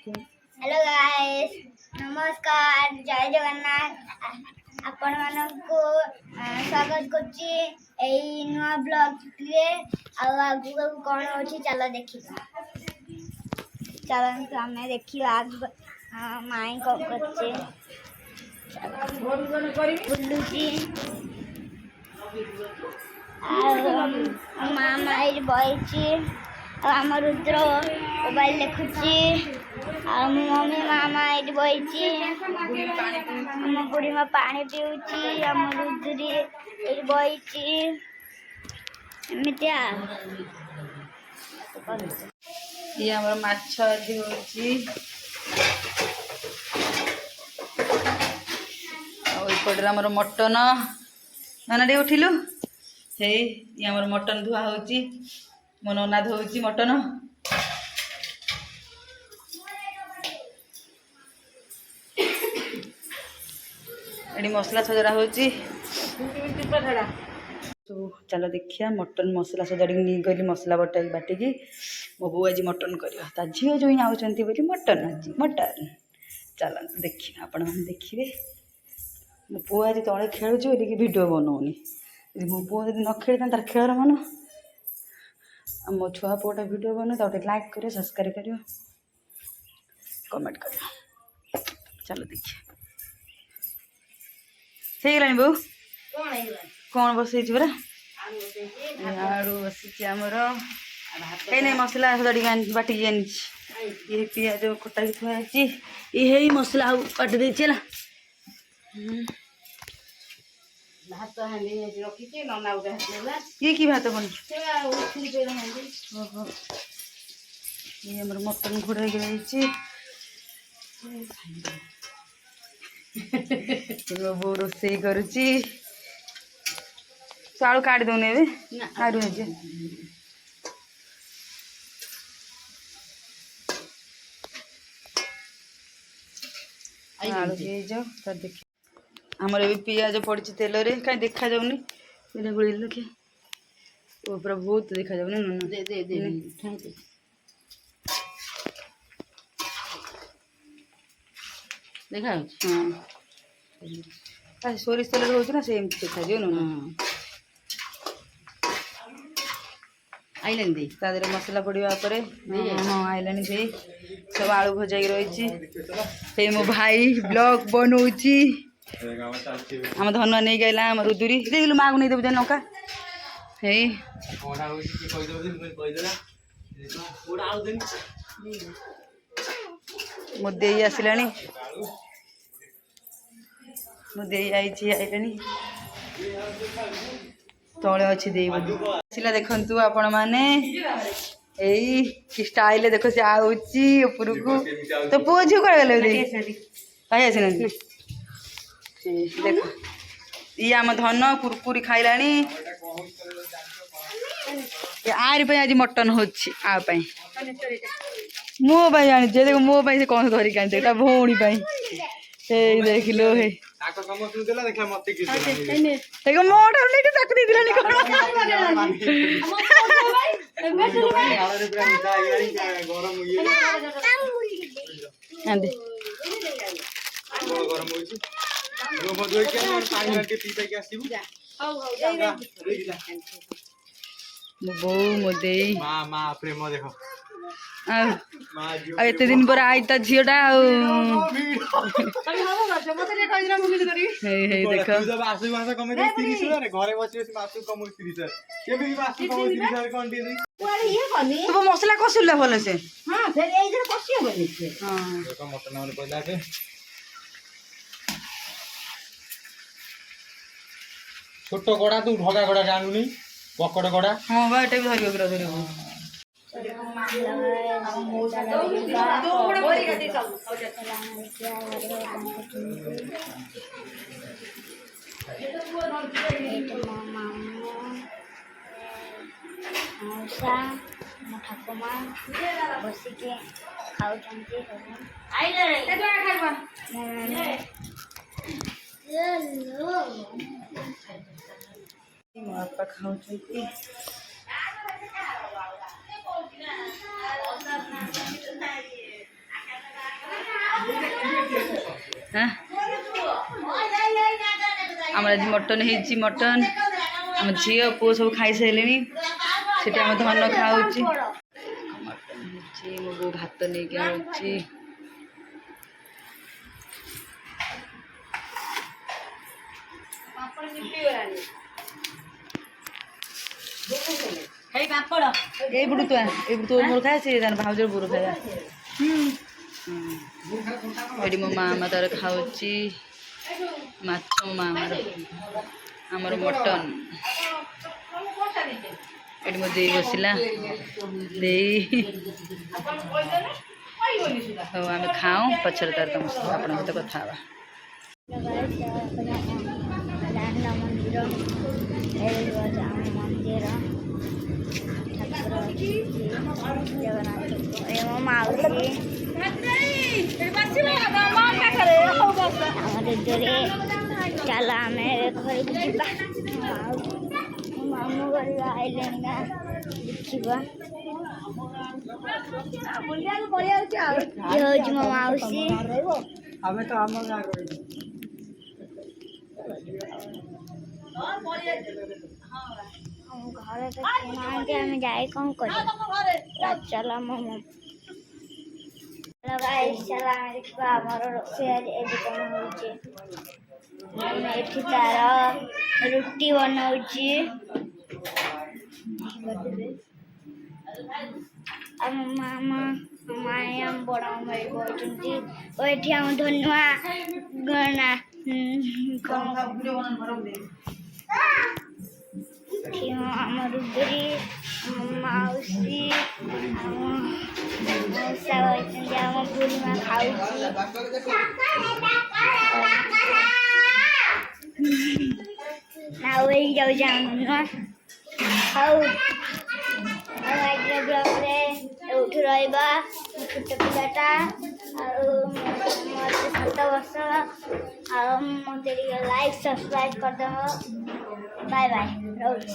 Hello guys, नमस्कार, जय जगन्नाथ। आपण मानकु स्वागत करछि एई नुआ ब्लॉग रे। आगु कौन अछि चलो देखिबा। चलो हमें देखियो आग माई को करछि बुल्लुजी मामा एई बइछि। आम रुद्र मोबाइल देखुची। मम्मी मामा ये बही आम बुढ़ी माँ पानी पीऊँची। आम रुद्री ये बही एमती ये हमर माछ आदि होची और इपटर हमर मटन नाना उठिलु हे ये हमर मटन धुआ होची मो नना धोची मटन एडी मसला सजरा होची। तो चलो देखिया मटन मसला सजाड़ी नहीं गली मसला बटा बाटिकी मो बो आज मटन कर झील जो आउंट बोली मटन आज मटन चल देखिए आपण मैंने देखिए मो पु आज तले खेलुची बोलिकी भिडियो बनाऊनी मो पु जब न खेल तार खेलर मन मो छुआ पुआटा भिडियो बना तो लाइक करियो सब्सक्राइब करियो कमेंट करियो। चलो देखिए सही गलानी बो कौन बसई परा आड़ू बसी आमर कहीं मसला सजाड़ी बाटिकी आनी ये पिज कटा थुआई ये मसला काटी देती है ये कि भात बन ये हमर मटन घोड़ा बो रोसे करुची तो आलू काट दौने आलू है आलू जाओ तर देख आमर भी पिज पड़ी तेल रे कहीं देखा जाऊनी गोल के पूरा बहुत देखा जाऊनी देखा हाँ सोरिष तेल रोज ना से देखा जाऊ आईलानी दे तादर मसला पड़ा हाँ आईलानी दे सब आलू भजा रही मो भाई ब्लॉग बनाऊँची आम धनुआ नहीं गला आम रुदुरी देखिलु माँ को नहीं देव नौका हे मो दे आसला मो दे आईलानी तले अच्छी दे आसला देखु आपण मैंने यही स्टाइल देख से आउची ऊपर को तो पुओ झील कह गले कहीं आसना देख ये आम धन कुरकुरी खाइलानी आरी पे आज मटन होची मो भाई जानी देख मो भाई से कौन धरिक आनी भौणी देख लो हे मोटा बो मोदे प्रेम देख एत दिन पर आई तो झीटा मसला कषुला भल से छोट गड़ा तू भगा गड़ा जानूनी पकड़ गड़ा हाँ भाई भी धरियो धरियो मौसा मो ठाकुमा बसिके खाऊ मो बापा खाऊ हाँ आम आज मटन हो मटन आम झी पुओ सब खाई सारे से धन खाऊ मटन हो मो भात नहीं आऊँगी तो मोर खाए से भाउजर बुर खाया ये मो मामा तार खाऊची माछ मो मामार आमर मटन ये मो दे बसला दे आम खाऊ पचर तार तुम आप कथा मंदिर जगन्नाथ माउसी चल आम घर मामू घर आइले देखा मो माउसी घर तो आम जाए कौन कर चला मोमो चला देखा आमर रोषे कौन हो तार रुटी बनाऊँगी मामा माया बड़ मेरे बोलती आम धनुआ गणा आम रुबरी माउसी मौसा होती आम बुढ़ीमा खाऊ ना वही जाऊ धनुआ खाऊ ब्लग्रे उठ रहा छोट पिलाटा मत 7 वर्ष मत लाइक सब्सक्राइब करदेव बाय बाय रोज।